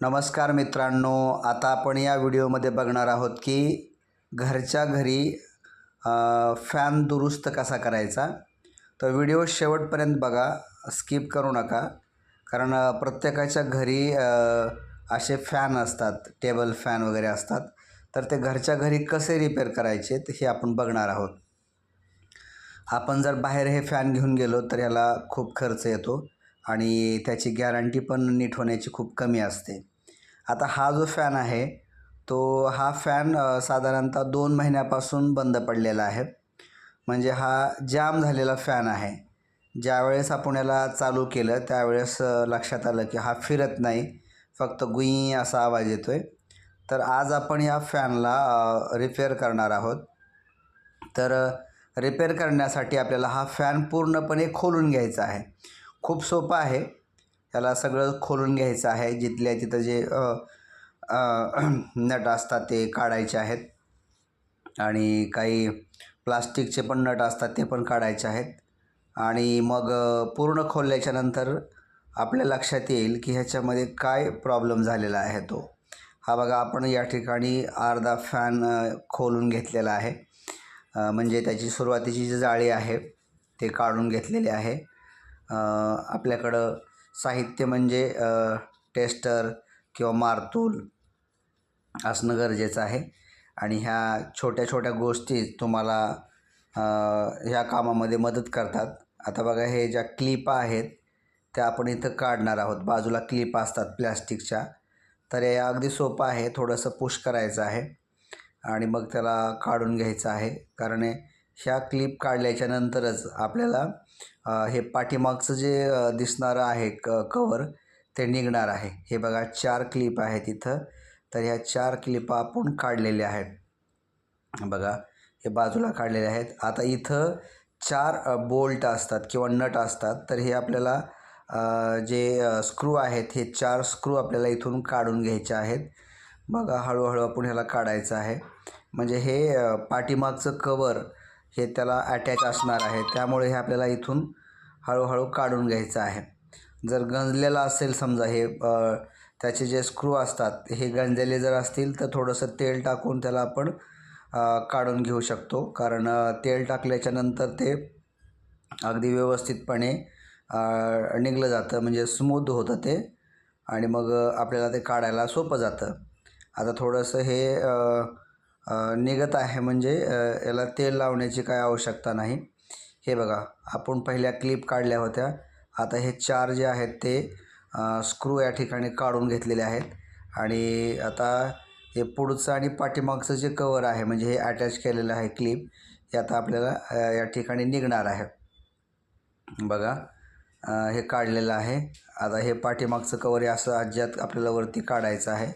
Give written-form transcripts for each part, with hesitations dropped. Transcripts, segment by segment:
नमस्कार मित्रांनो, आता आपण या व्हिडिओमध्ये बघणार आहोत की घरच्या घरी फॅन दुरुस्त कसा करायचा। तर व्हिडिओ शेवटपर्यंत बघा, स्किप करू नका, कारण प्रत्येकाच्या घरी असे फॅन असतात, टेबल फॅन वगैरे असतात। तर ते घरच्या घरी कसे रिपेअर करायचे हे आपण बघणार आहोत। आपण जर बाहेर हे फॅन घेऊन गेलो तर याला खूप खर्च येतो आणि त्याची गॅरंटी पण नीट होण्याची खूप कमी असते। आता हा जो फॅन आहे तो हा फॅन साधारणतः 2 महिन्यापासून बंद पडलेला आहे। म्हणजे हा जाम झालेला फॅन आहे। ज्यावेळेस आपण याला चालू केलं त्यावेळेस लक्षात आलं की हा फिरत नाही, फक्त गुई असा आवाज येतोय। तर आज आपण या फॅनला रिपेअर करणार आहोत। तर रिपेअर करण्यासाठी आपल्याला हा फॅन पूर्णपणे खोलून घ्यायचा आहे। खूप सोपं आहे, याला सगळं खोलून घ्यायचं आहे। जिथल्या तिथं जे नट असतात ते काढायचे आहेत आणि काही प्लास्टिकचे पण नट असतात ते पण काढायचे आहेत। आणि मग पूर्ण खोलल्याच्या नंतर आपल्या लक्षात येईल की ह्याच्यामध्ये काय प्रॉब्लेम झालेला आहे। तो हा बघा, आपण या ठिकाणी अर्धा फॅन खोलून घेतलेला आहे। म्हणजे त्याची सुरुवातीची जी जाळी आहे ते काढून घेतलेली आहे। आपल्याकडं साहित्य म्हणजे टेस्टर किंवा मारतूल असणं गरजेचं आहे। आणि ह्या छोट्या छोट्या गोष्टी तुम्हाला ह्या कामामध्ये मदत करतात। आता बघा, हे ज्या क्लिपा आहेत त्या आपण इथं काढणार आहोत। बाजूला क्लिप असतात प्लॅस्टिकच्या, तर हे अगदी सोपं आहे। थोडंसं पुश करायचं आहे आणि मग त्याला काढून घ्यायचं आहे। कारण ह्या क्लिप काढल्याच्या नंतरच आपल्याला हे पाठीमागचं जे दिसणारं आहे कवर ते निघणार आहे। हे बघा, 4 क्लिप आहेत इथं। तर ह्या 4 क्लिपा आपण काढलेल्या आहेत। बघा, हे बाजूला काढलेले आहेत। आता इथं 4 बोल्ट असतात किंवा नट असतात। तर हे आपल्याला जे स्क्रू आहेत हे 4 स्क्रू आपल्याला इथून काढून घ्यायचे आहेत। बघा, हळूहळू आपण ह्याला काढायचं आहे। म्हणजे हे पाठीमागचं कवर हे त्याला अटॅच असणार आहे, त्यामुळे हे आपल्याला इथून हळूहळू काढून घ्यायचं आहे। जर गंजलेला असेल समजा, हे त्याचे जे स्क्रू असतात हे गंजलेले जर असतील तर थोडंसं तेल टाकून त्याला आपण काढून घेऊ शकतो। कारण तेल टाकल्याच्या नंतर ते अगदी व्यवस्थितपणे निघलं जातं, म्हणजे स्मूथ होतं ते, आणि मग आपल्याला ते काढायला सोपं जातं। आता थोडंसं हे निघत आहे, म्हणजे याला तेल लावण्याची काय आवश्यकता नाही। हे बघा, आपण पहिल्या क्लिप काढल्या होत्या। आता हे 4 जे आहेत ते स्क्रू या ठिकाणी काढून घेतलेले आहेत। आणि आता हे पुढचं आणि पाठीमागचं जे कवर आहे, म्हणजे हे अटॅच केलेलं आहे क्लिप, हे आता आपल्याला या ठिकाणी निघणार आहे। बघा, हे काढलेलं आहे। आता हे पाठीमागचं कवर हे असं अज्यात आपल्याला वरती काढायचं आहे।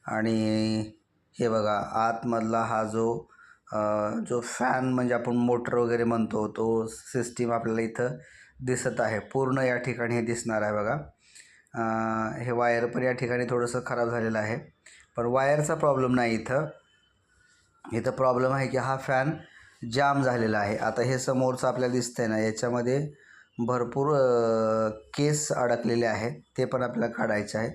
आणि हे बघा, आतमधला हा जो फॅन म्हणजे आपण मोटर वगैरे म्हणतो तो सिस्टीम आपल्याला इथं दिसत आहे। पूर्ण या ठिकाणी हे दिसणार आहे। बघा, हे वायर पण या ठिकाणी थोडंसं खराब झालेलं आहे, पण वायरचा प्रॉब्लेम नाही इथं प्रॉब्लेम आहे की हा फॅन जाम झालेला आहे। आता हे समोरचं आपल्याला दिसतंय ना, याच्यामध्ये भरपूर केस अडकलेले आहेत, ते पण आपल्याला काढायचे आहेत।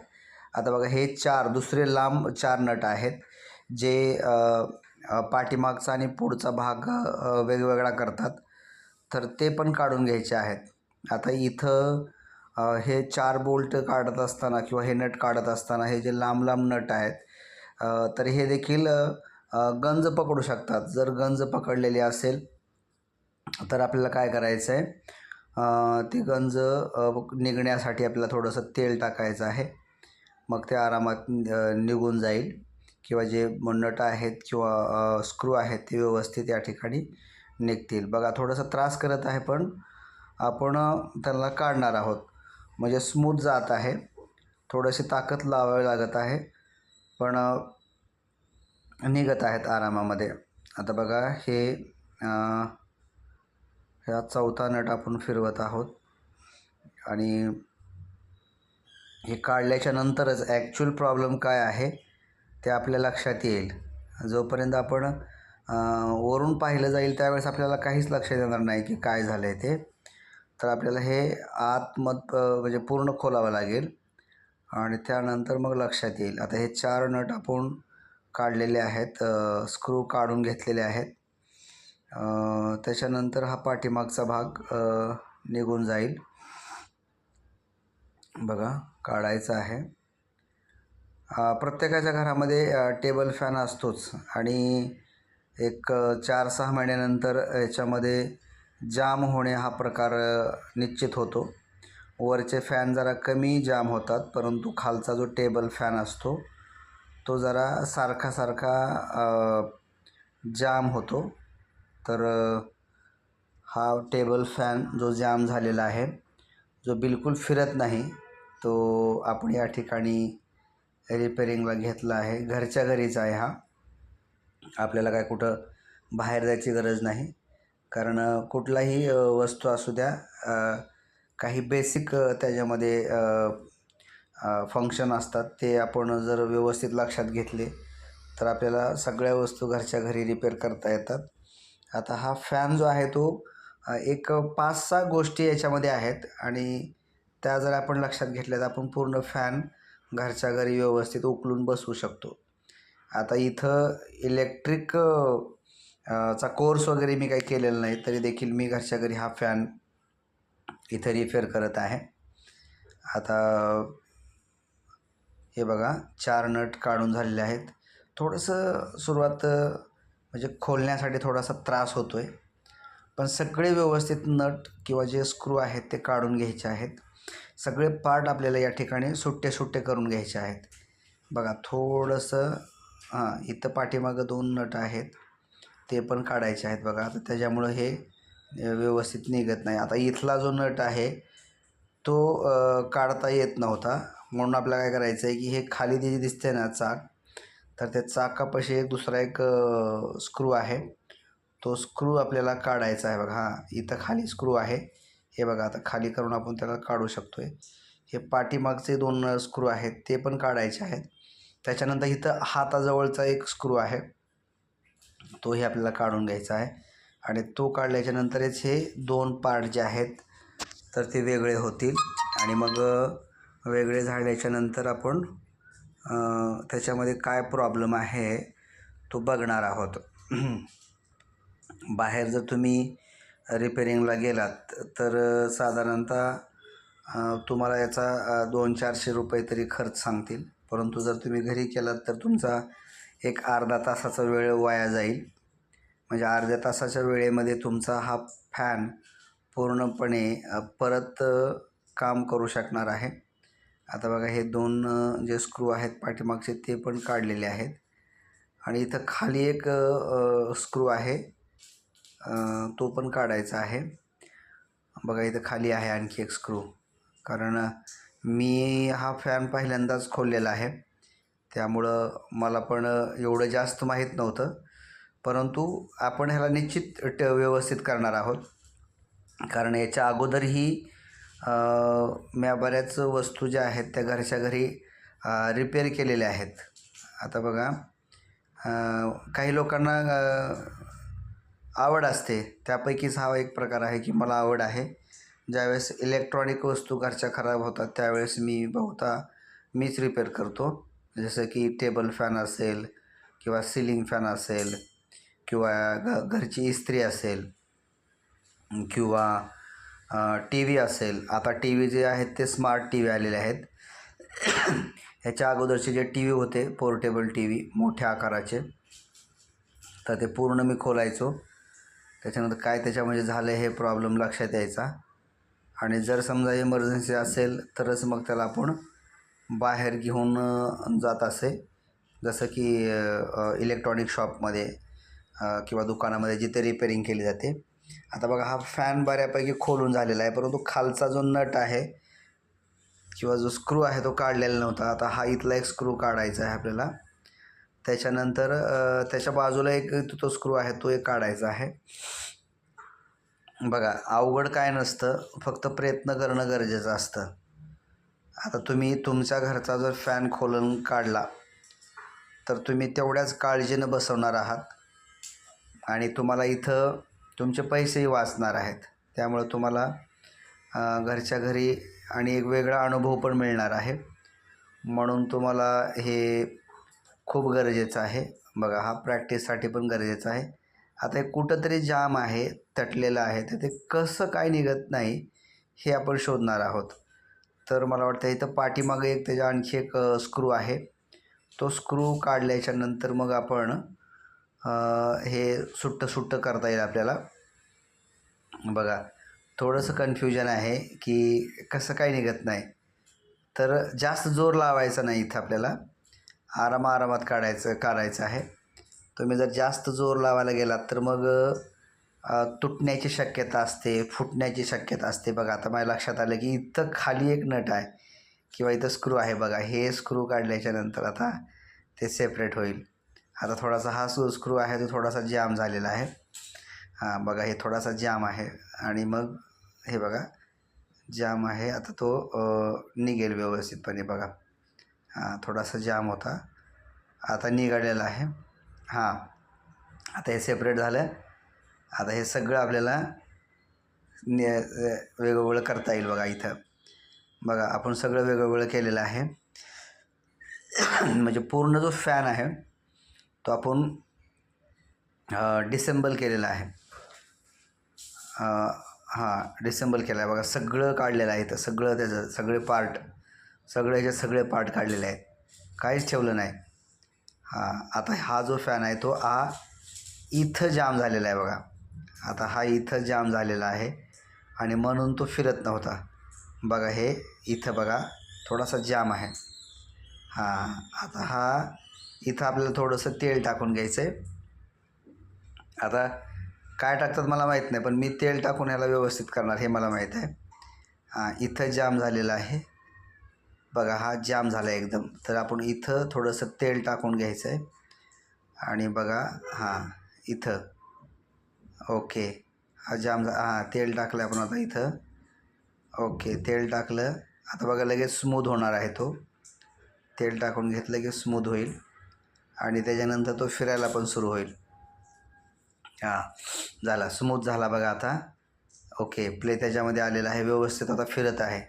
आता बघा, हे 4 दुसरे लांब 4 नट आहेत जे पाठीमागचा आणि पुढचा भाग वेगवेगळा करतात, तर ते पण काढून घ्यायचे आहेत। आता इथं हे 4 बोल्ट काढत असताना किंवा हे नट काढत असताना हे जे लांब लांब नट आहेत तर हे देखील गंज पकडू शकतात। जर गंज पकडलेली असेल तर आपल्याला काय करायचं आहे, ती गंज निघण्यासाठी आपल्याला थोडंसं तेल टाकायचं आहे। मग ते आरामात निघून जाईल, किंवा जे नट आहेत किंवा स्क्रू आहेत ते व्यवस्थित या ठिकाणी निघतील। बघा, थोडासा त्रास करत आहे, पण आपण त्याला काढणार आहोत। म्हणजे स्मूथ जात आहे, थोडीशी ताकद लावावी लागत आहे, पण निघत आहेत आरामामध्ये। आता बघा, ह्या 4था नट आपण फिरवत आहोत आणि हे काढल्याच्या नंतरच ॲक्च्युअल प्रॉब्लेम काय आहे ते आपल्या लक्षात येईल। जोपर्यंत आपण वरून पाहिलं जाईल त्यावेळेस आपल्याला काहीच लक्षात येणार नाही की काय झालं आहे ते। तर आपल्याला हे म्हणजे पूर्ण खोलावं लागेल आणि त्यानंतर मग लक्षात येईल. आता हे 4 नट आपण काढलेले आहेत, स्क्रू काढून घेतलेले आहेत. त्याच्यानंतर हा पाठीमागचा भाग निघून जाईल. बघा, काढायचा आहे. प्रत्येकाच्या घरामध्ये टेबल फॅन असतोच आणि एक 4-6 महिन्यानंतर याच्यामध्ये जाम होणे हा प्रकार निश्चित होतो. वरचे फॅन जरा कमी जाम होतात, परंतु खालचा जो टेबल फॅन असतो तो जरा सारखा जाम होतो. तर हा टेबल फॅन जो जाम झालेला आहे, जो बिलकुल फिरत नाही, तो आपण या ठिकाणी रिपेरिंगला घेतला आहे. घरच्या घरीच आहे हा. आपल्याला काय कुठं बाहेर जायची गरज नाही. कारण कुठलाही वस्तू असू द्या, काही बेसिक त्याच्यामध्ये फंक्शन असतात, ते आपण जर व्यवस्थित लक्षात घेतले तर आपल्याला सगळ्या वस्तू घरच्या घरी रिपेअर करता येतात. आता हा फॅन जो आहे तो एक 5-6 गोष्टी याच्यामध्ये आहेत आणि त्या जर आपण लक्षात घेतल्या तर आपण पूर्ण फॅन घरच्या घरी व्यवस्थित उकलून बसवू शकतो. आता इथं इलेक्ट्रिक चा कोर्स वगैरे मी काही केलेला नाही, तरी देखील मी घरच्या घरी हा फॅन इथं रिपेअर करत आहे. आता हे बघा, 4 नट काढून झालेले आहेत. थोडंसं सुरुवात म्हणजे खोलण्यासाठी थोडासा त्रास होतो आहे, पण सगळे व्यवस्थित नट किंवा जे स्क्रू आहेत ते काढून घ्यायचे आहेत. सगळे पार्ट आपल्याला या ठिकाणी सुट्टे करून घ्यायचे आहेत. बघा, थोडंसं इथं पाठीमागं 2 नट आहेत, ते पण काढायचे आहेत. बघा, आता त्याच्यामुळं हे व्यवस्थित निघत नाही. आता इथला जो नट आहे तो काढता येत नव्हता, म्हणून आपल्याला काय करायचं आहे की हे खाली जे दिसते ना चाक, तर त्या चाकापाशी दुसरा एक स्क्रू आहे, तो स्क्रू आपल्याला काढायचा आहे. बघा, इथं खाली स्क्रू आहे, हे बघा. आता खाली करून आपण त्याला काढू शकतो आहे. हे पाठीमागचे 2 स्क्रू आहेत ते पण काढायचे आहेत. त्याच्यानंतर इथं हाताजवळचा एक स्क्रू आहे, तोही आपल्याला काढून घ्यायचा आहे. आणि तो काढल्याच्यानंतरच हे 2 पार्ट जे आहेत तर ते वेगळे होतील. आणि मग वेगळे झाल्याच्यानंतर आपण त्याच्यामध्ये काय प्रॉब्लेम आहे तो बघणार आहोत. बाहेर जर तुम्ही रिपेरिंगला गेलात तर साधारणतः तुम्हाला याचा 200-400 रुपये तरी खर्च सांगतील. परंतु जर तुम्ही घरी केलात तर तुमचा एक अर्धा तासाचा वेळ वाया जाईल. म्हणजे अर्ध्या तासाच्या वेळेमध्ये तुमचा हा फॅन पूर्णपणे परत काम करू शकणार आहे. आता बघा, हे 2 जे स्क्रू आहेत पाठीमागचे ते पण काढलेले आहेत. आणि इथं खाली एक स्क्रू आहे, तो पण काढायचा आहे. बघा, इथं खाली आहे आणखी एक स्क्रू. कारण मी हा फॅन पहिल्यांदाच खोललेला आहे, त्यामुळं मला पण एवढं जास्त माहीत नव्हतं. परंतु आपण ह्याला निश्चित व्यवस्थित करणार आहोत. कारण याच्या अगोदरही मी बऱ्याच वस्तू ज्या आहेत त्या घरच्या घरी रिपेअर केलेल्या आहेत. आता बघा, काही लोकांना आवड असते, त्यापैकीच हा एक प्रकार आहे की मला आवड आहे. ज्यावेळेस इलेक्ट्रॉनिक वस्तू घरच्या खराब होतात त्यावेळेस मीच रिपेअर करतो. जसं की टेबल फॅन असेल किंवा सिलिंग फॅन असेल किंवा घरची इस्त्री असेल किंवा टी व्ही असेल. आता टी व्ही जे आहेत ते स्मार्ट टी व्ही आलेले आहेत. ह्याच्या अगोदरचे जे टी व्ही होते, पोर्टेबल टी व्ही मोठ्या आकाराचे, तर ते पूर्ण मी खोलायचो. त्याच्यानंतर काय त्याच्यामध्ये झालं हे प्रॉब्लेम लक्षात यायचा. आणि जर समजा इमर्जन्सी असेल तरच मग त्याला आपण बाहेर घेऊन जात असे. जसं की इलेक्ट्रॉनिक शॉपमध्ये किंवा दुकानामध्ये जिथे रिपेरिंग केली जाते. आता बघा, हा फॅन बऱ्यापैकी खोलून झालेला आहे, परंतु खालचा जो नट आहे किंवा जो स्क्रू आहे तो काढलेला नव्हता. आता हा इथला एक स्क्रू काढायचा आहे आपल्याला. त्याच्यानंतर त्याच्या बाजूला एक तो स्क्रू आहे तो एक काढायचा आहे. बघा, अवघड काय नसतं, फक्त प्रयत्न करणं गरजेचं असतं. आता तुम्ही तुमच्या घरचा जर फॅन खोलून काढला तर तुम्ही तेवढ्याच काळजीनं बसवणार आहात आणि तुम्हाला इथं तुमचे पैसेही वाचणार आहेत. त्यामुळं तुम्हाला घरच्या घरी आणि एक वेगळा अनुभव पण मिळणार आहे. म्हणून तुम्हाला हे खूप गरजेचं आहे. बघा हा प्रॅक्टिससाठी पण गरजेचं आहे. आता हे कुठंतरी जाम आहे, तटलेलं आहे, तर ते कसं काय निघत नाही हे आपण शोधणार आहोत. तर मला वाटतं इथं पाठीमागे एक त्याच्या आणखी एक स्क्रू आहे. तो स्क्रू काढल्याच्या नंतर मग आपण हे सुट्टं करता येईल आपल्याला. बघा थोडंसं कन्फ्युजन आहे की कसं काय निघत नाही. तर जास्त जोर लावायचा नाही इथं आपल्याला, आरामात काढायचं आहे. तुम्ही जर जास्त जोर लावायला गेलात तर मग तुटण्याची शक्यता असते, फुटण्याची शक्यता असते. बघा आता माझ्या लक्षात आलं की इथं खाली एक नट आहे किंवा इथं स्क्रू आहे. बघा हे स्क्रू काढल्याच्या नंतर आता ते सेपरेट होईल. आता थोडासा हा स्क्रू आहे तो थोडासा जाम झालेला आहे. हां बघा हे थोडासा जाम आहे आणि मग हे बघा जाम आहे. आता तो निघेल व्यवस्थितपणे. बघा हां थोडासा जाम होता, आता निघालेला आहे. हां आता हे सेपरेट झालं. आता हे सगळं आपल्याला वेगवेगळं करता येईल. बघा इथं बघा आपण सगळं वेगवेगळं केलेलं आहे. म्हणजे पूर्ण जो फॅन आहे तो आपण डिसेंबल केलेला आहे. डिसेंबल केला आहे. बघा सगळं काढलेलं आहे इथं, सगळं त्याचं सगळे पार्ट, सगळे पार्ट काढलेले आहेत, काहीच ठेवलं नाही. आता हा जो फॅन आहे तो इथं जाम झालेला आहे. बघा आता हा इथं जाम झालेला आहे आणि म्हणून तो फिरत नव्हता. बघा हे इथं बघा थोडासा जाम आहे. आता इथं आपल्याला थोडंसं तेल टाकून घ्यायचं आहे. आता काय टाकतात मला माहीत नाही, पण मी तेल टाकून ह्याला व्यवस्थित करणार हे मला माहीत आहे. इथं जाम झालेलं आहे. बघा हा जाम झाला आहे एकदम. तर आपण इथं थोडंसं तेल टाकून घ्यायचं आहे आणि बघा इथं ओके हा जाम तेल टाकलं आपण आता इथं. ओके तेल टाकलं. आता बघा लगेच स्मूथ होणार आहे तो. तेल टाकून घेतलं की स्मूथ होईल आणि त्याच्यानंतर तो फिरायला पण सुरू होईल. झाला स्मूथ झाला बघा आता. ओके प्ले त्याच्यामध्ये आलेला आहे, व्यवस्थित आता फिरत आहे.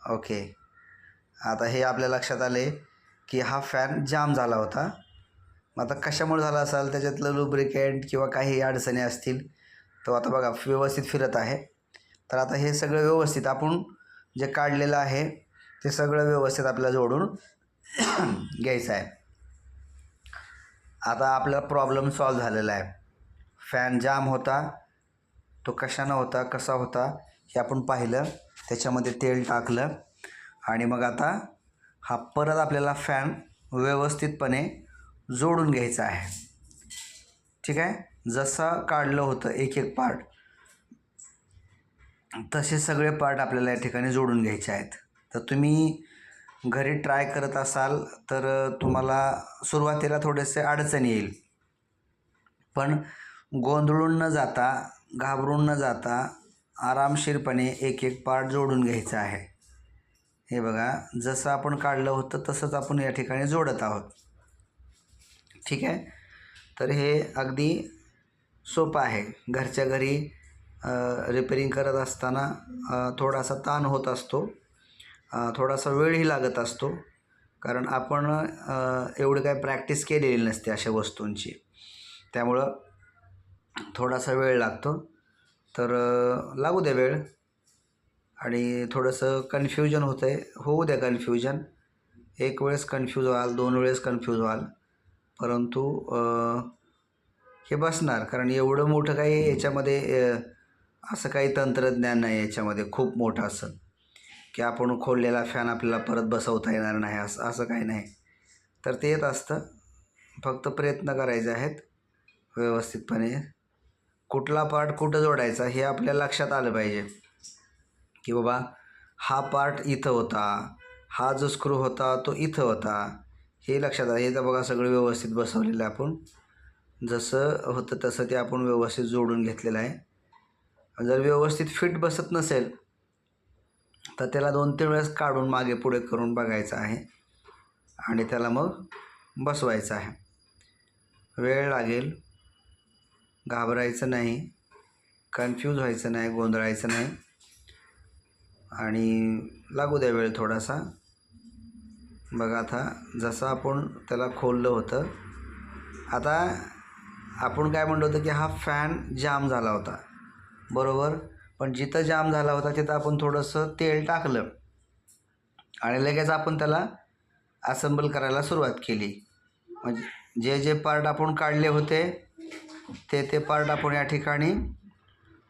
ओके आता हे आपल्या लक्षात आले की हा फॅन जाम झाला होता. मग आता कशामुळे झाला असाल, त्याच्यातलं लुब्रिकेंट किंवा काही अडचणी असतील. तो आता बघा व्यवस्थित फिरत आहे. तर आता हे सगळं व्यवस्थित आपण जे काढलेलं आहे ते सगळं व्यवस्थित आपल्याला जोडून घ्यायचं आहे. आता आपला प्रॉब्लेम सॉल्व झालेला आहे. फॅन जाम होता, तो कशानं होता, कसा होता हे आपण पाहिलं, त्याच्यामध्ये तेल टाकलं आणि मग आता हा परत आपल्याला फॅन व्यवस्थितपणे जोडून घ्यायचा आहे. ठीक आहे. जसं काढलं होतं एक एक पार्ट तसे सगळे पार्ट आपल्याला या ठिकाणी जोडून घ्यायचे आहेत. तर तुम्ही घरी ट्राय करत असाल तर तुम्हाला सुरुवातीला थोडेसे अडचणी येईल, पण गोंधळून न जाता, घाबरून न जाता आरामशीरपणे एक एक पार्ट जोडून घ्यायचा आहे. हे बघा जसं आपण काढलं होतं तसंच आपण या ठिकाणी जोडत आहोत. ठीक आहे. तर हे अगदी सोपं आहे. घरच्या घरी रिपेरिंग करत असताना थोडासा ताण होत असतो, थोडासा वेळही लागत असतो, कारण आपण एवढी काय प्रॅक्टिस केलेली नसते अशा वस्तूंची. त्यामुळं थोडासा वेळ लागतो. तर लागू द्या वेळ आणि थोडंसं कन्फ्युजन होतं आहे, होऊ द्या कन्फ्युजन. एक वेळेस कन्फ्यूज व्हाल, 2 वेळेस कन्फ्यूज व्हाल, परंतु हे बसणार. कारण एवढं मोठं काही याच्यामध्ये असं काही तंत्रज्ञान नाही याच्यामध्ये खूप मोठं असं की आपण खोललेला फॅन आपल्याला परत बसवता येणार नाही, असं काही नाही. तर ते येत असतं, फक्त प्रयत्न करायचे आहेत व्यवस्थितपणे. कुठला पार्ट कुठं जोडायचा हे आपल्या लक्षात आलं पाहिजे की बाबा हा पार्ट इथं होता, हा जो स्क्रू होता तो इथं होता, हे लक्षात आलं. हे तर बघा सगळं व्यवस्थित बसवलेलं आहे. आपण जसं होतं तसं ते आपण व्यवस्थित जोडून घेतलेलं आहे. जर व्यवस्थित फिट बसत नसेल तर त्याला 2-3 वेळेस काढून मागे पुढे करून बघायचं आहे आणि त्याला मग बसवायचं आहे. वेळ लागेल, घाबरायचं नाही, कन्फ्यूज व्हायचं नाही, गोंधळायचं नाही आणि लागू द्या वेळ थोडासा. बघा आता जसं आपण त्याला खोललं होतं, आता आपण काय म्हणलं होतं की हा फॅन जाम झाला होता, बरोबर. पण जिथं जाम झाला होता तिथं आपण थोडंसं तेल टाकलं आणि लगेच आपण त्याला असेंबल करायला सुरुवात केली. म्हणजे जे जे पार्ट आपण काढले होते ते पार्ट आपण या ठिकाणी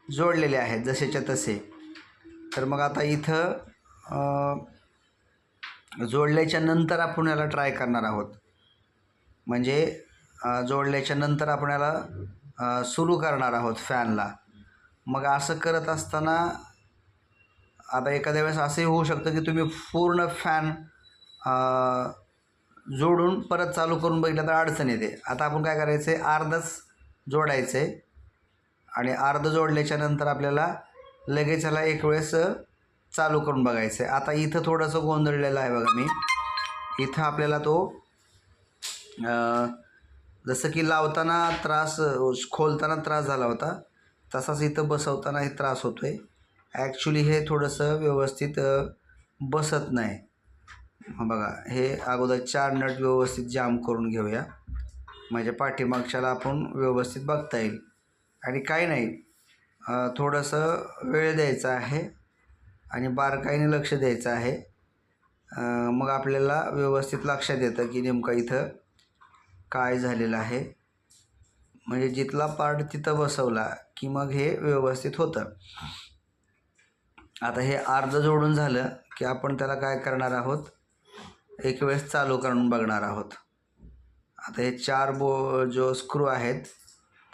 जोडलेले आहेत जसेच्या तसे. तर मग आता इथं जोडल्याच्या नंतर आपण याला ट्राय करणार आहोत. म्हणजे जोडल्याच्या नंतर आपण याला सुरू करणार आहोत फॅनला. मग असं करत असताना आता एखाद्या वेळेस असंही होऊ शकतं की तुम्ही पूर्ण फॅन जोडून परत चालू करून बघितलं तर अडचण येते. आता आपण काय करायचं आहे, अर्धच जोडायचं आहे आणि अर्ध जोडल्याच्या नंतर आपल्याला लगेच ह्याला एक वेळेस चालू करून बघायचं आहे. आता इथं थोडंसं गोंधळलेलं आहे बघा मी. इथं आपल्याला तो जसं की लावताना त्रास, खोलताना त्रास झाला होता, तसाच इथं बसवतानाही त्रास होतो आहे. ॲक्च्युली हे थोडंसं व्यवस्थित बसत नाही. बघा हे अगोदर 4 नट व्यवस्थित जाम करून घेऊया, म्हणजे पाठीमागच्याला आपण व्यवस्थित बघता येईल. आणि काही नाही, थोडंसं वेळ द्यायचा आहे आणि बारकाईने लक्ष द्यायचं आहे. मग आपल्याला व्यवस्थित लक्षात येतं की नेमकं इथं काय झालेलं आहे. म्हणजे जिथला पार्ट तिथं बसवला की मग हे व्यवस्थित होतं. आता हे अर्ध जोडून झालं की आपण त्याला काय करणार आहोत, एक वेळेस चालू करून बघणार आहोत. आता हे 4 जो स्क्रू आहेत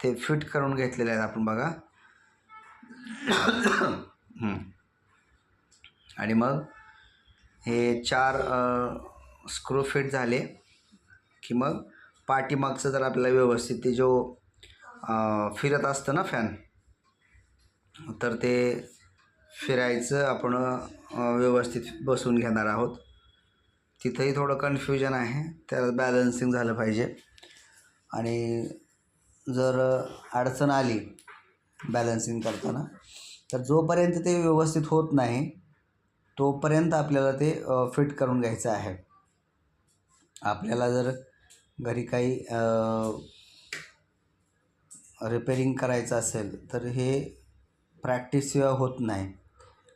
ते फिट करून घेतलेले आहेत आपण बघा. आणि मग हे 4 स्क्रू फिट झाले की मग पाठीमागचं जर आपल्याला व्यवस्थित ते जो फिरत असतं ना फॅन, तर ते फिरायचं आपण व्यवस्थित बसून घेणार आहोत. तिथंही थोडं कन्फ्युजन आहे, त्याला बॅलन्सिंग झालं पाहिजे. आणि जर अडचण आली बॅलन्सिंग करताना तर जोपर्यंत ते व्यवस्थित होत नाही तोपर्यंत आपल्याला ते फिट करून घ्यायचं आहे. आपल्याला जर घरी काही रिपेरिंग करायचं असेल तर हे प्रॅक्टिसशिवाय होत नाही.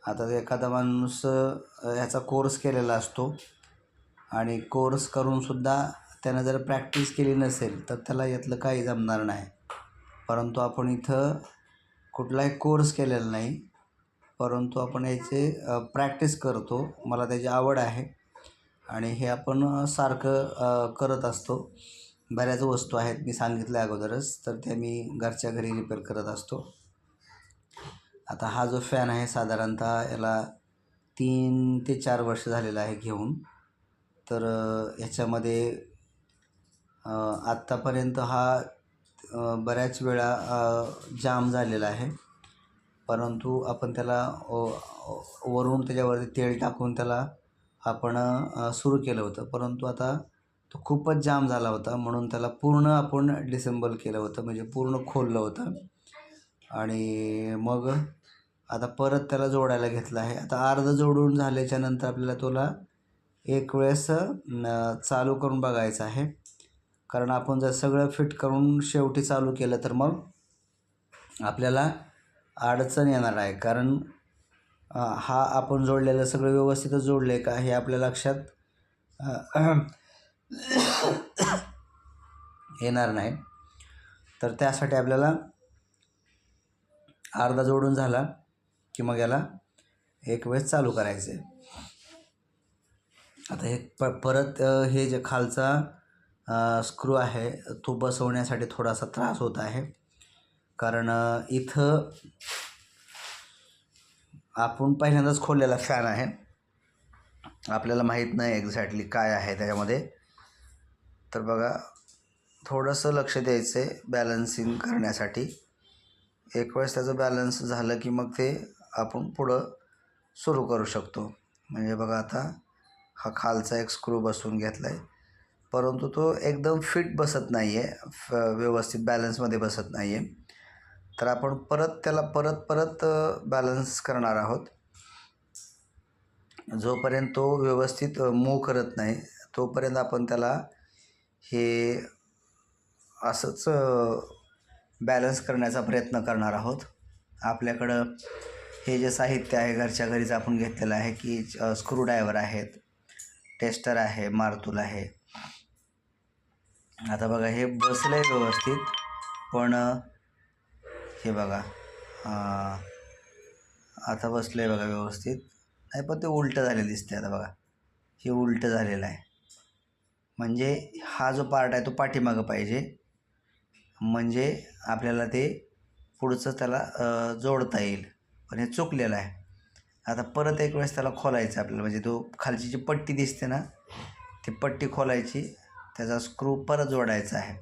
आता एखादा माणूस ह्याचा कोर्स केलेला असतो आणि कोर्स करूनसुद्धा त्यानं जर प्रॅक्टिस केली नसेल तर त्याला यातलं काही जमणार नाही. परंतु आपण इथं कुठलाही कोर्स केलेला नाही, परंतु आपण याचे प्रॅक्टिस करतो. मला त्याची आवड आहे आणि हे आपण सारखं करत असतो. बऱ्याच वस्तू आहेत मी सांगितल्या अगोदरच, तर त्या मी घरच्या घरी रिपेअर करत असतो. आता हा जो फॅन आहे साधारणतः याला 3 ते 4 वर्ष झालेलं आहे घेऊन. तर ह्याच्यामध्ये आत्तापर्यंत हा बऱ्याच वेळा जाम झालेला आहे. परंतु आपण त्याला वरून त्याच्यावरती तेल टाकून त्याला आपण सुरू केलं होतं. परंतु आता तो खूपच जाम झाला होता म्हणून त्याला पूर्ण आपण डिसेंबल केलं होतं, म्हणजे पूर्ण खोललं होतं. आणि मग आता परत त्याला जोडायला घेतलं आहे. आता अर्ध जोडून झाल्याच्या नंतर आपल्याला त्याला एक वेळेस चालू करून बघायचं आहे. कारण आपण जर सगळं फिट करून शेवटी चालू केलं तर मग आपल्याला अडचण येणार आहे. कारण हा आपण जोडलेलं सगळं व्यवस्थितच जोडलं आहे का हे आपल्या लक्षात येणार नाही. तर त्यासाठी आपल्याला अर्धा जोडून झाला की मग याला एक वेळेस चालू करायचं आहे. आता हे परत हे जे खालचा स्क्रू आहे तो बसवण्यासाठी थोडासा त्रास होत आहे. कारण इथं आपण पहिल्यांदाच खोललेला फॅन आहे, आपल्याला माहीत नाही एक्झॅक्टली काय आहे त्याच्यामध्ये. तर बघा थोडंसं लक्ष द्यायचं आहे बॅलन्सिंग करण्यासाठी. एक वेळेस त्याचं बॅलन्स झालं की मग ते आपण पुढं सुरू करू शकतो. म्हणजे बघा आता हा खालचा एक स्क्रू बसवून घेतला आहे, परंतु तो एकदम फिट बसत नाही आहे, व्यवस्थित बॅलन्समध्ये बसत नाही आहे. तर आपण त्याला परत बॅलन्स करणार आहोत. जोपर्यंत तो व्यवस्थित मूव करत नाही तोपर्यंत आपण त्याला हे असंच बॅलन्स करण्याचा प्रयत्न करणार आहोत. आपल्याकडं हे जे साहित्य आहे घरच्या घरीच आपण घेतलेलं आहे की स्क्रूड्रायव्हर आहेत, टेस्टर आहे, मारतूल आहे. आता बघा हे बसलं आहे व्यवस्थित, पण हे बघा आता बसलं आहे बघा व्यवस्थित. नाही पण ते उलटं झालेलं दिसते. आता बघा हे उलटं झालेलं आहे, म्हणजे हा जो पार्ट आहे तो पाठीमागं पाहिजे, म्हणजे आपल्याला ते पुढचं त्याला जोडता येईल. पण हे चुकलेलं आहे. आता परत एक वेळेस त्याला खोलायचं आपल्याला, म्हणजे तो खालची जी पट्टी दिसते ना ती पट्टी खोलायची, त्याचा स्क्रू परत जोडायचा आहे.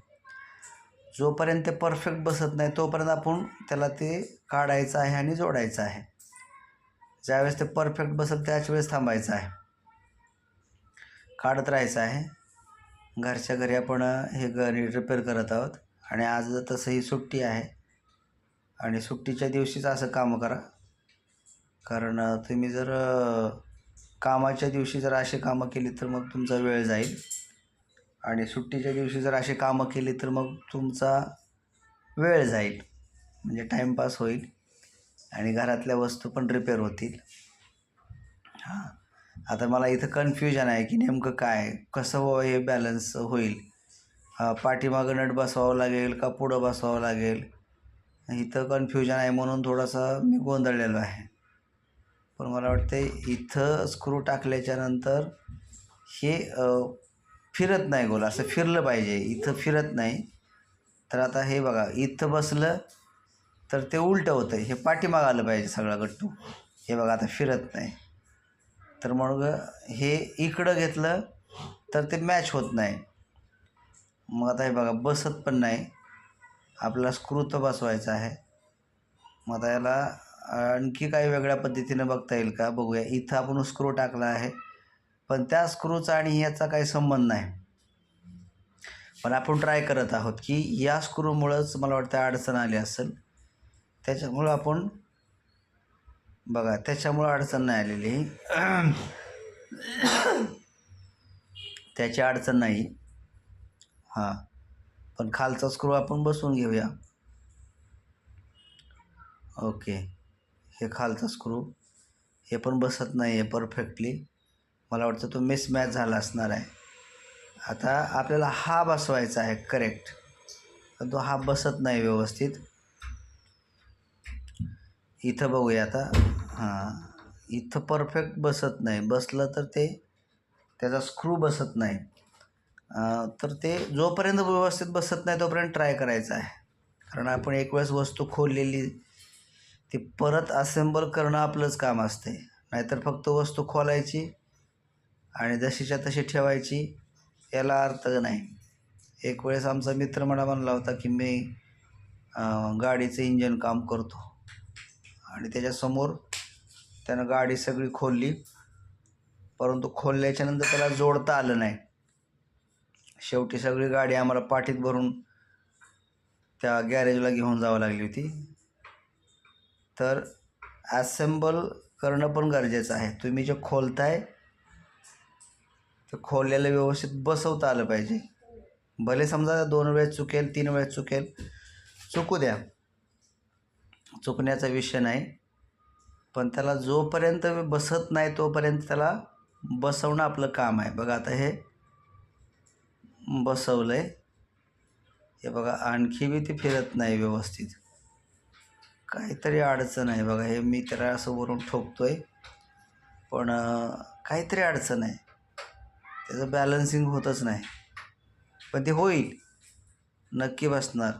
जोपर्यंत ते परफेक्ट बसत नाही तोपर्यंत आपण त्याला ते काढायचं आहे आणि जोडायचं आहे. ज्यावेळेस ते परफेक्ट बसत त्याच वेळेस थांबायचं आहे, काढत राहायचं आहे. घरच्या घरी आपण हे रिपेअर करत आहोत आणि आज तसंही सुट्टी आहे आणि सुट्टीच्या दिवशीच असं कामं करा. कारण तुम्ही जर कामाच्या दिवशी जर अशी कामं केली तर मग तुमचा वेळ जाईल आणि सुट्टीच्या दिवशी जर अशी कामं केली तर मग तुमचा वेळ जाईल, म्हणजे टाईमपास होईल आणि घरातल्या वस्तू पण रिपेअर होतील. हां, आता मला इथं कन्फ्युजन आहे की नेमकं काय कसं हे बॅलन्स होईल. पाठीमागं नट बसवावं लागेल का पुढं बसवावं लागेल, इथं कन्फ्युजन आहे, म्हणून थोडासा मी गोंधळलेलो आहे. पण मला वाटतं इथं स्क्रू टाकल्याच्यानंतर हे फिरत नाही गोल, असं फिरलं पाहिजे. इथं फिरत नाही. तर आता हे बघा इथं बसलं तर ते उलटं होतं, हे पाठीमागं आलं पाहिजे सगळा गट्टू. हे बघा आता फिरत नाही, तर मग हे इकडं घेतलं तर ते मॅच होत नाही. मग आता हे बघा बसत पण नाही. आपला स्क्रू तर बसवायचा आहे. मग आता याला आणखी काही वेगळ्या पद्धतीनं बघता येईल का बघूया. इथं आपण स्क्रू टाकला आहे, पण त्या स्क्रूचा आणि याचा काही संबंध नाही. पण आपण ट्राय करत आहोत की या स्क्रूमुळंच मला वाटतं अडचण आली असेल, त्याच्यामुळं आपण बघा त्याच्यामुळं अडचण नाही आलेली. त्याची अडचण नाही. हां, पण खालचा स्क्रू आपण बसवून घेऊया. ओके, हे खालचा स्क्रू हे पण बसत नाही आहे परफेक्टली. मला वाटतं तो मिसमॅच झाला असणार आहे. आता आपल्याला हा बसवायचा आहे करेक्ट, पण तो हा बसत नाही व्यवस्थित. इथं बघूया आता. हां, इथं परफेक्ट बसत नाही. बसलं तर ते त्याचा स्क्रू बसत नाही. तर ते जोपर्यंत व्यवस्थित बसत नाही तोपर्यंत ट्राय करायचं आहे. कारण आपण एक वेळेस वस्तू खोललेली ती परत असेंबल करणं आपलंच काम असते. नाहीतर फक्त वस्तू खोलायची आणि जशीच्या तशी ठेवायची, याला अर्थ नाही. एक वेळेस आमचा मित्र मला म्हणला होता की मी गाडीचं इंजन काम करतो आणि त्याच्यासमोर त्यानं गाडी सगळी खोलली, परंतु खोलल्याच्यानंतर त्याला जोडता आलं नाही. शेवटी सगळी गाडी आम्हाला पाठीत भरून त्या गॅरेजला घेऊन जावं लागली होती. तर ॲसेंबल करणं पण गरजेचं आहे. तुम्ही जे खोलताय ते खोललेलं व्यवस्थित बसवता आलं पाहिजे. भले समजा 2 वेळेस चुकेल, 3 वेळेस चुकेल, चुकू द्या, चुकण्याचा विषय नाही. पण त्याला जोपर्यंत बसत नाही तोपर्यंत त्याला बसवणं आपलं काम आहे. बघा आता हे बसवलं आहे, हे बघा आणखी बी ते फिरत नाही व्यवस्थित. काहीतरी अडचण आहे बघा. हे मी त्याला असं वरून ठोकतो आहे, पण काहीतरी अडचण आहे, त्याचं बॅलन्सिंग होतच नाही. पण ते होईल, नक्की बसणार.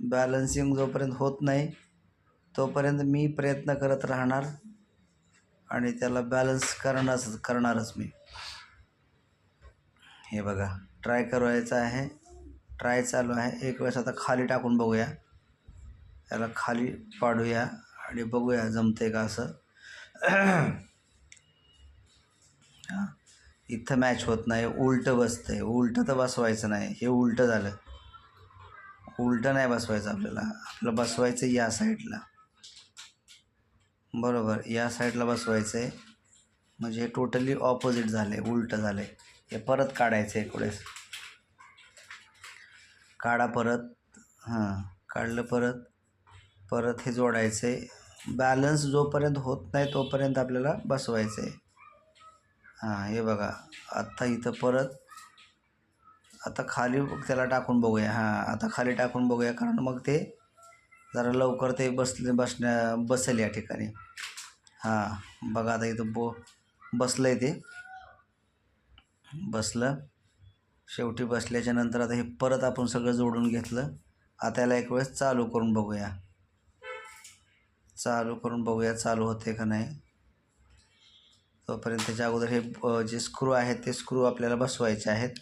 बॅलन्सिंग जोपर्यंत होत नाही तोपर्यंत मी प्रयत्न करत राहणार आणि त्याला बॅलन्स करणारच मी. हे बघा ट्राय करायचं आहे, ट्राय चालू आहे. एक वेळेस आता खाली टाकून बघूया, त्याला खाली पाडूया आणि बघूया जमते का असं. हां, इथं मॅच होत नाही, उलटं बसतं आहे. उलटं तर बसवायचं नाही, हे उलटं झालं. उलटं नाही बसवायचं आपल्याला, आपलं बसवायचं या साईडला. बरोबर या साईडला बसवायचं आहे, म्हणजे हे टोटली ऑपोजिट झालं आहे, उलटं झालं आहे. हे परत काढायचं एक वेळेस. काढा परत. हां, काढलं परत. परत हे जोडायचं आहे. बॅलन्स जोपर्यंत होत नाही तोपर्यंत आपल्याला बसवायचं आहे. हां, हे बघा आत्ता इथं परत आता खाली त्याला टाकून बघूया. हां, आता खाली टाकून बघूया, कारण मग ते जरा लवकर ते बसेल या ठिकाणी. हां, बघा आता इथं बसलं आहे ते. बसलं. शेवटी बसल्याच्या नंतर आता हे परत आपण सगळं जोडून घेतलं. आता याला एक वेळेस चालू करून बघूया. चालू होते का नाही. तोपर्यंत त्याच्या अगोदर हे जे स्क्रू आहेत ते स्क्रू आपल्याला बसवायचे आहेत.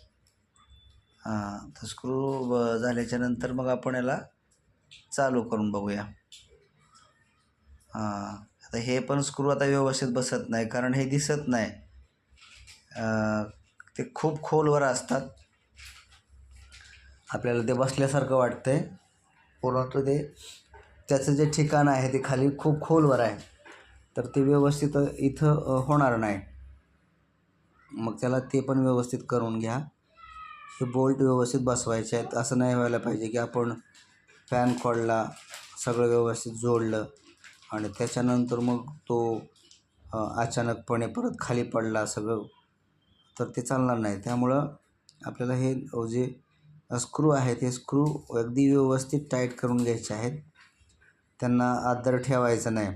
हां, तर स्क्रू झाल्याच्या नंतर मग आपण याला चालू करून बघूया. हां, आता हे पण स्क्रू आता व्यवस्थित बसत नाही, कारण हे दिसत नाही. ते खूप खोलवर असतात. आपल्याला ते बसल्यासारखं वाटतं आहे, परंतु त्याचं जे ठिकाण आहे ते खाली खूप खोलवर आहे, तर ते व्यवस्थित इथं होणार नाही. मग त्याला ते पण व्यवस्थित करून घ्या. हे बोल्ट व्यवस्थित बसवायचे आहेत. असं नाही व्हायला पाहिजे की आपण फॅन खोलला, सगळं व्यवस्थित जोडलं आणि त्याच्यानंतर मग तो अचानकपणे परत खाली पडला सगळं, तर ते चालणार नाही. त्यामुळं आपल्याला हे जे स्क्रू आहेत हे स्क्रू अगदी व्यवस्थित टाईट करून घ्यायचे आहेत. त्यांना आदर ठेवायचं नाही.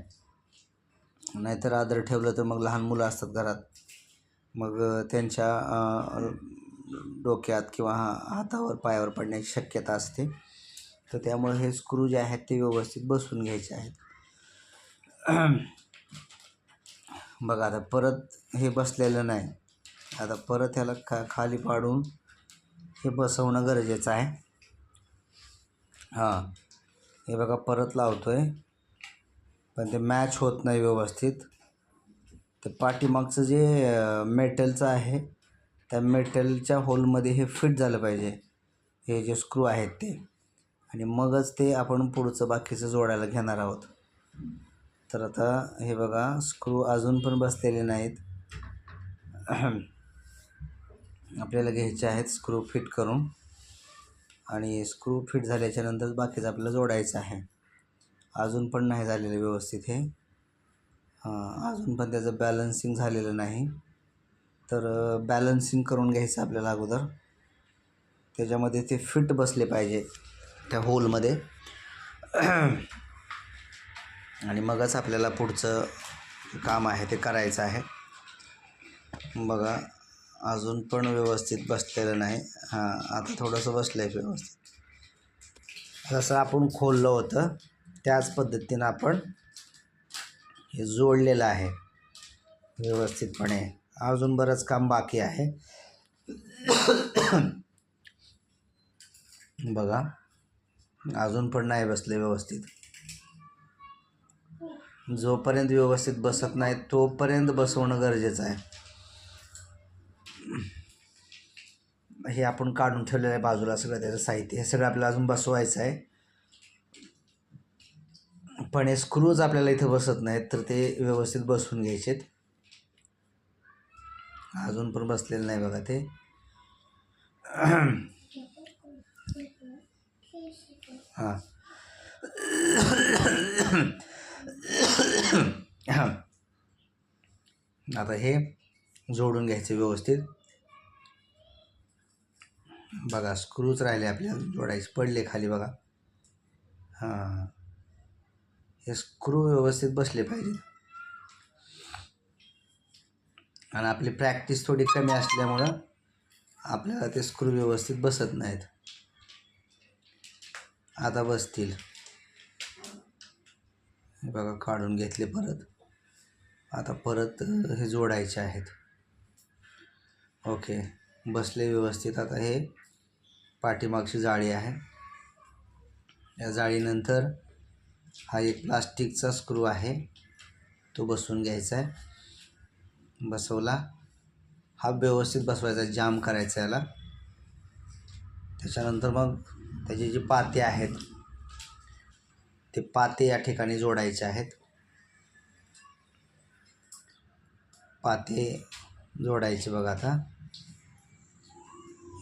नाहीतर आदर ठेवलं तर मग लहान मुलं असतात घरात, मग त्यांच्या डोक्यात किंवा हातावर पायावर पडण्याची शक्यता असते. तर त्यामुळे हे स्क्रू जे आहेत ते व्यवस्थित बसवून घ्यायचे आहेत. बघा आता परत हे बसलेलं नाही. आता परत ह्याला खाली पाडून हे बसवणं गरजेचं आहे. हां, हे बघा परत लावतो आहे, पण ते मॅच होत नाही व्यवस्थित. ते पाठीमागचं जे मेटलचं आहे त्या मेटलच्या होलमध्ये हे फिट झालं पाहिजे, हे जे स्क्रू आहेत ते, आणि मगच ते आपण पुढचं बाकीचं जोडायला घेणार आहोत. तर आता हे बघा स्क्रू अजून पण बसलेले नाहीत. आपल्याला घ्यायचे आहेत स्क्रू फिट करून, आणि स्क्रू फिट झाल्याच्या नंतर बाकीचं आपल्याला जोडायचं आहे. अजून पण नाही झालेलं व्यवस्थित हे. अजून पण त्याचं बॅलन्सिंग झालेलं नाही. तर बॅलन्सिंग करून घ्यायचं आपल्याला अगोदर. त्याच्यामध्ये ते फिट बसले पाहिजे त्या होलमध्ये, आणि मगच आपल्याला पुढचं काम आहे ते करायचं आहे. बघा अजून पण व्यवस्थित बसलेलं नाही. हां, आता थोडंसं बसलं आहे व्यवस्थित. जसं आपण खोललं होतं त्याच पद्धतीनं आपण हे जोडलेलं आहे व्यवस्थितपणे. अजून बरंच काम बाकी आहे. बघा अजून पण नाही बसले व्यवस्थित. जोपर्यंत व्यवस्थित बसत नाही तोपर्यंत बसवणं गरजेचं आहे. हे आपण काढून ठेवलेलं आहे बाजूला सगळं त्याचं साहित्य, हे सगळं आपल्याला अजून बसवायचं आहे. पण हे स्क्रूज आपल्याला इथं बसत नाहीत, तर ते व्यवस्थित बसवून घ्यायचेत. अजून पण बसलेलं नाही बघा ते. हां, हां, आता हे जोडून घ्यायचे व्यवस्थित. बघा स्क्रूच राहिले आपल्याला जोडायचे, पडले खाली बघा. हां, हे स्क्रू व्यवस्थित बसले पाहिजेत. आणि आपली प्रॅक्टिस थोडी कमी असल्यामुळं आपल्याला ते स्क्रू व्यवस्थित बसत नाहीत. आता बसतील. बघा काढून घेतले परत. आता परत हे जोडायचे आहेत. ओके, बसले व्यवस्थित. आता हे पाठीमागची जाळी आहे, या जाळीनंतर हा एक प्लास्टिकचा स्क्रू आहे तो बसवून घ्यायचा आहे. बसवला, हा व्यवस्थित बसवायचा, जाम करायचा याला. त्याच्यानंतर मग त्याचे जे पाते आहेत ते पाते या ठिकाणी जोडायचे आहेत. पाते जोडायचे बघा आता.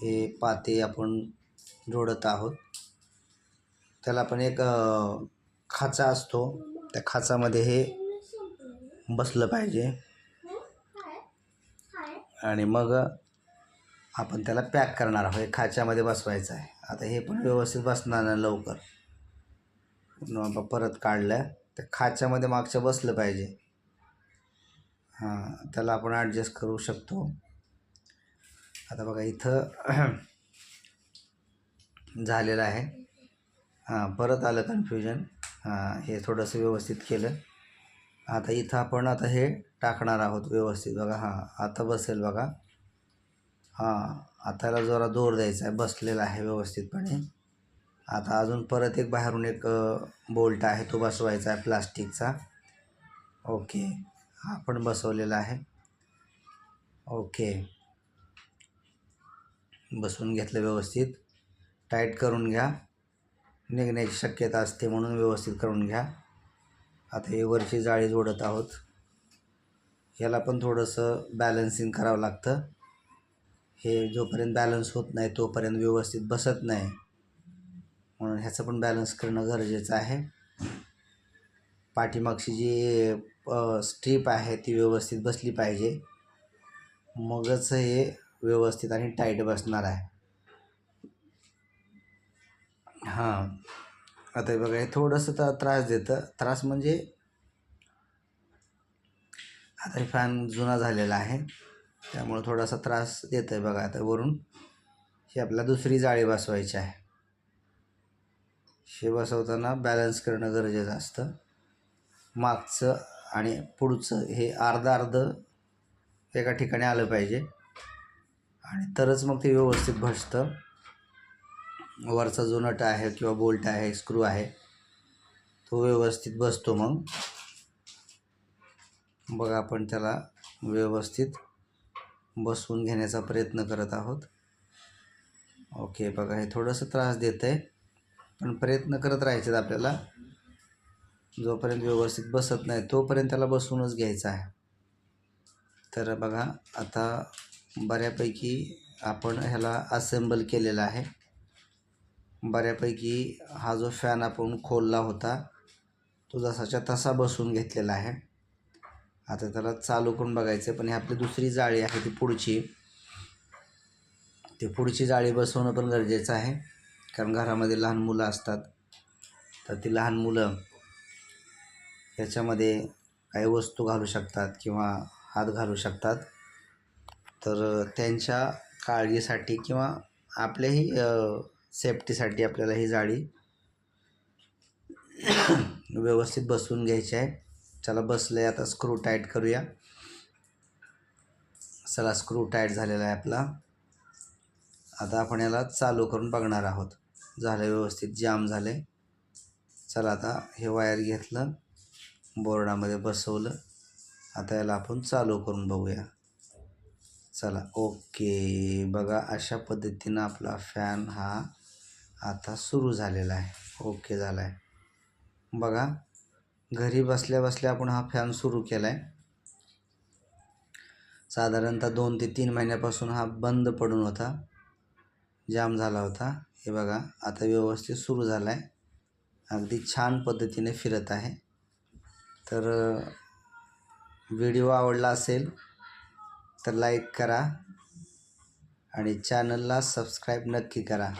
हे पाते आपण जोडत आहोत. त्याला पण एक खाचा असतो, त्या खाचामध्ये हे बसलं पाहिजे आणि मग आपण त्याला पॅक करणार आहोत. हे खाच्यामध्ये बसवायचं आहे. आता हे पण व्यवस्थित बसणार नाही लवकर. परत काढलं, त्या खाच्यामध्ये मागचं बसलं पाहिजे. त्याला आपण ॲडजस्ट करू शकतो. आता बघा इथं झालेलं आहे. परत आलं कन्फ्युजन. हे थोडंसं व्यवस्थित केलं. आता इथं आपण आता हे टाकणार आहोत व्यवस्थित. बघा आता बसेल बघा. आता याला जरा जोर द्यायचा आहे. बसलेला आहे व्यवस्थितपणे. आता अजून परत एक बाहेरून एक बोल्ट आहे, तो बसवायचा आहे प्लास्टिकचा. ओके, हा पण बसवलेला आहे. ओके, बसवून घेतलं व्यवस्थित. टाईट करून घ्या, निघण्याची शक्यता असते म्हणून व्यवस्थित करून घ्या. आता हे वरची जाळी जोडत आहोत. याला पण थोडंसं बॅलन्सिंग करावं लागतं. हे जोपर्यंत बॅलन्स होत नाही तोपर्यंत व्यवस्थित बसत नाही, म्हणून ह्याचं पण बॅलन्स करणं गरजेचं आहे. पाठीमागची जी स्ट्रीप आहे ती व्यवस्थित बसली पाहिजे, मगच हे व्यवस्थित आणि टाईट बसणार आहे. आता हे बघा, हे थोडंसं त्रास देतं. त्रास म्हणजे आता हे फॅन जुना झालेला आहे त्यामुळे थोडासा त्रास देतं आहे. बघा आता वरून ही आपल्याला दुसरी जाळी बसवायची आहे. हे बसवताना बॅलन्स करणं गरजेचं असतं. मागचं आणि पुढचं हे अर्धं एका ठिकाणी आलं पाहिजे आणि तरच मग ते व्यवस्थित बसतं. वरचा जो नट आहे किंवा बोल्ट आहे, स्क्रू आहे, तो व्यवस्थित बसतो. मग बघा आपण त्याला व्यवस्थित बसवून घेण्याचा प्रयत्न करत आहोत. ओके, बघा हे थोडंसं त्रास देतं आहे, पण प्रयत्न करत राहायचे आपल्याला. जोपर्यंत व्यवस्थित बसत नाही तोपर्यंत त्याला बसवूनच घ्यायचं आहे. तर बघा आता बऱ्यापैकी आपण ह्याला असेंबल केलेला आहे. बऱ्यापैकी हा जो फॅन आपण खोलला होता तो जसाच्या तसा बसवून घेतलेला आहे. आता त्याला चालू करून बघायचं, पण ही आपली दुसरी जाळी आहे ती पुढची जाळी बसवणं पण गरजेचं आहे. कारण घरामध्ये लहान मुलं असतात, तर ती लहान मुलं ह्याच्यामध्ये काही वस्तू घालू शकतात किंवा हात घालू शकतात. तर त्यांच्या काळजीसाठी किंवा आपल्याही सेफ्टीसाठी आपल्याला ही जाळी व्यवस्थित बसवून घ्यायची आहे. चला बसले, आता स्क्रू टाईट करूया. चला, स्क्रू टाईट झालेला आहे आपला. आता आपण याला चालू करून बघणार आहोत. झालं व्यवस्थित, जाम झाले. चला आता हे वायर घेतलं, बोर्डामध्ये बसवलं. आता याला आपण चालू करून बघूया. चला, ओके, बघा अशा पद्धतीनं आपला फॅन हा आता सुरू झालेला आहे. ओके झाला आहे. बघा, घरी बसल्या बसल्या आपण हा फॅन सुरू केला आहे. साधारणतः 2 ते 3 महिन्यापासून हा बंद पडून होता, जाम झाला होता. हे बघा आता व्यवस्थित सुरू झाला आहे, अगदी छान पद्धतीने फिरत आहे. तर व्हिडिओ आवडला असेल तर लाईक करा आणि चॅनलला सबस्क्राईब नक्की करा.